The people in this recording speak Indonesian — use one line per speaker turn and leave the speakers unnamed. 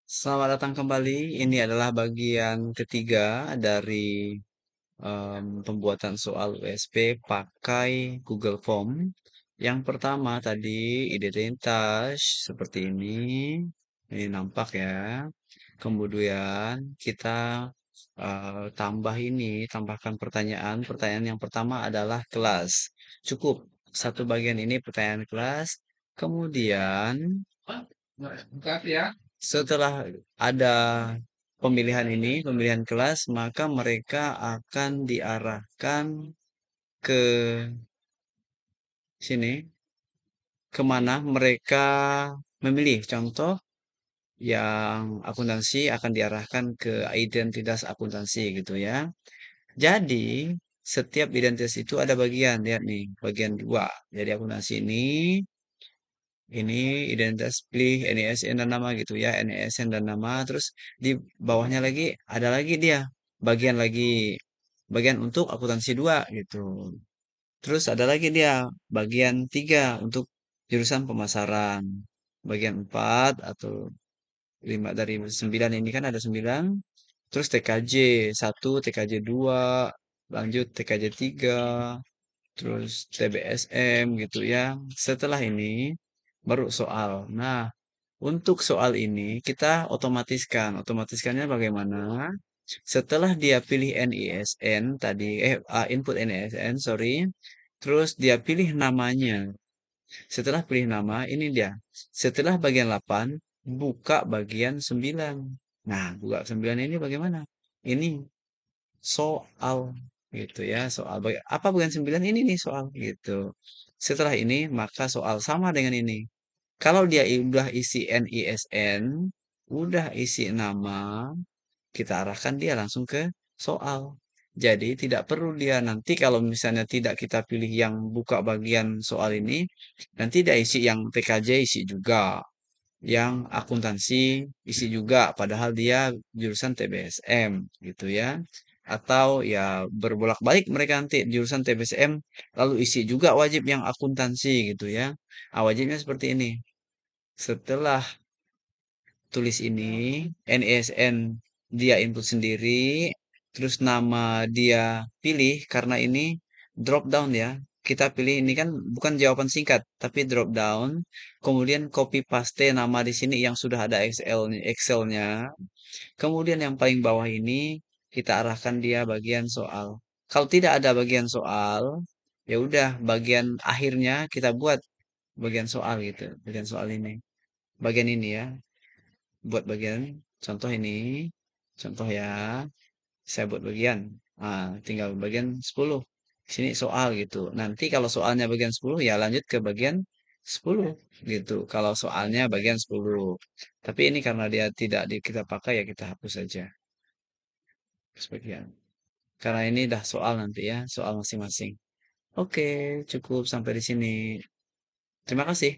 Selamat datang kembali. Ini adalah bagian ketiga dari pembuatan soal USP pakai Google Form. Yang pertama tadi identitas seperti ini. Ini nampak ya. Kemudian kita tambah ini, tambahkan pertanyaan. Pertanyaan yang pertama adalah kelas. Cukup satu bagian ini pertanyaan kelas. Kemudian setelah ada pemilihan ini, pemilihan kelas, maka mereka akan diarahkan ke sini, kemana mereka memilih. Contoh, yang akuntansi akan diarahkan ke identitas akuntansi gitu ya. Jadi, setiap identitas itu ada bagian, lihat nih, bagian dua. Jadi akuntansi ini identitas pilih NISN dan nama gitu ya, NISN dan nama. Terus di bawahnya lagi ada lagi dia bagian untuk akuntansi 2 gitu. Terus ada lagi dia bagian 3 untuk jurusan pemasaran. Bagian 4 atau 5 dari 9 ini kan ada 9. Terus TKJ 1, TKJ 2, lanjut TKJ 3, terus TBSM gitu ya. Setelah ini baru soal. Nah, untuk soal ini kita otomatiskan. Otomatiskannya bagaimana? Setelah dia pilih NISN tadi, input NISN, sorry. Terus dia pilih namanya. Setelah pilih nama, ini dia. Setelah bagian 8, buka bagian 9. Nah, buka 9 ini bagaimana? Ini soal gitu ya, soal. Apa bagian 9 ini nih soal gitu. Setelah ini, maka soal sama dengan ini. Kalau dia udah isi NISN, udah isi nama, kita arahkan dia langsung ke soal. Jadi tidak perlu dia nanti kalau misalnya tidak kita pilih yang buka bagian soal ini, nanti dia isi yang TKJ isi juga, yang akuntansi isi juga, padahal dia jurusan TBSM gitu ya. Atau ya berbolak-balik mereka nanti jurusan TBSM lalu isi juga wajib yang akuntansi gitu ya. Wajibnya seperti ini. Setelah tulis ini, NISN dia input sendiri, terus nama dia pilih karena ini drop down ya. Kita pilih ini kan bukan jawaban singkat, tapi drop down. Kemudian copy paste nama di sini yang sudah ada Excelnya. Kemudian yang paling bawah ini kita arahkan dia bagian soal. Kalau tidak ada bagian soal, ya udah bagian akhirnya kita buat bagian soal gitu, bagian soal ini. Bagian ini ya buat bagian contoh ini contoh ya saya buat bagian tinggal bagian 10 sini soal gitu nanti kalau soalnya bagian 10 ya lanjut ke bagian 10 gitu kalau soalnya bagian 10 tapi ini karena dia tidak kita pakai ya kita hapus saja sebagian karena ini dah soal nanti ya soal masing-masing. Oke, cukup sampai di sini, terima kasih.